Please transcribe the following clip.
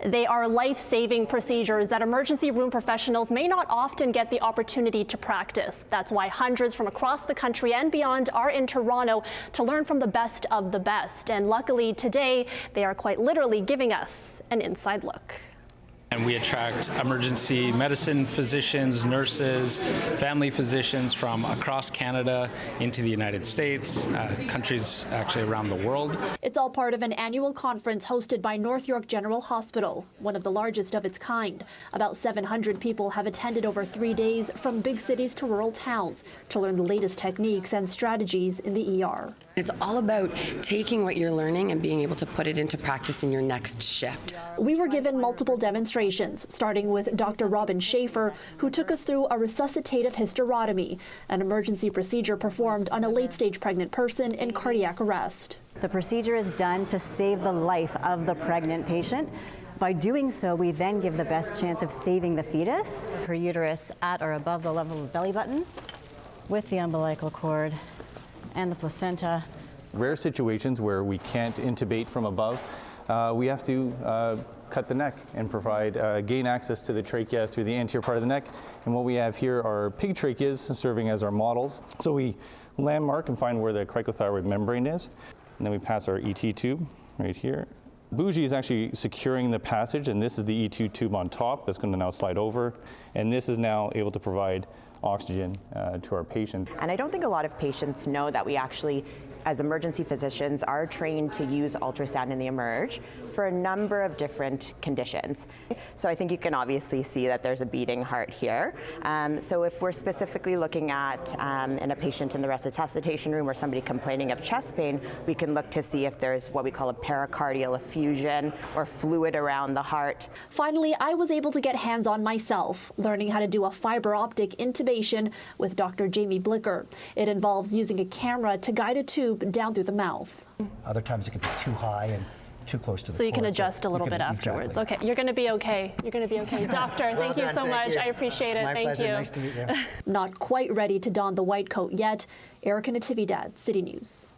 They are life-saving procedures that emergency room professionals may not often get the opportunity to practice. That's why hundreds from across the country and beyond are in Toronto to learn from the best of the best. And luckily today, they are quite literally giving us an inside look. And we attract emergency medicine physicians, nurses, family physicians from across Canada into the United States, countries actually around the world. It's all part of an annual conference hosted by North York General Hospital, one of the largest of its kind. About 700 people have attended over 3 days from big cities to rural towns to learn the latest techniques and strategies in the ER. It's all about taking what you're learning and being able to put it into practice in your next shift. We were given multiple demonstrations, starting with Dr. Robin Schaefer, who took us through a resuscitative hysterotomy, an emergency procedure performed on a late-stage pregnant person in cardiac arrest. The procedure is done to save the life of the pregnant patient. By doing so, we then give the best chance of saving the fetus. Her uterus at or above the level of the belly button, with the umbilical cord and the placenta. Rare situations where we can't intubate from above, we have to cut the neck and provide gain access to the trachea through the anterior part of the neck. And what we have here are pig tracheas serving as our models. So we landmark and find where the cricothyroid membrane is. And then we pass our ET tube right here. Bougie is actually securing the passage, and this is the E2 tube on top that's going to now slide over. And this is now able to provide oxygen to our patient. And I don't think a lot of patients know that we actually, as emergency physicians, are trained to use ultrasound in the emerge for a number of different conditions. So I think you can obviously see that there's a beating heart here. So if we're specifically looking at in a patient in the resuscitation room or somebody complaining of chest pain, we can look to see if there's what we call a pericardial effusion or fluid around the heart. Finally, I was able to get hands-on myself, learning how to do a fiber optic intubation with Dr. Jamie Blicker. It involves using a camera to guide a tube down through the mouth. Other times it can be too high and too close to the So you can cord, adjust a little bit afterwards. Exactly. Okay, you're going to be okay. You're going to be okay. Doctor, thank you so much. I appreciate it. My thank pleasure. you. Nice to meet you. Not quite ready to don the white coat yet. Erica Natividad, City News.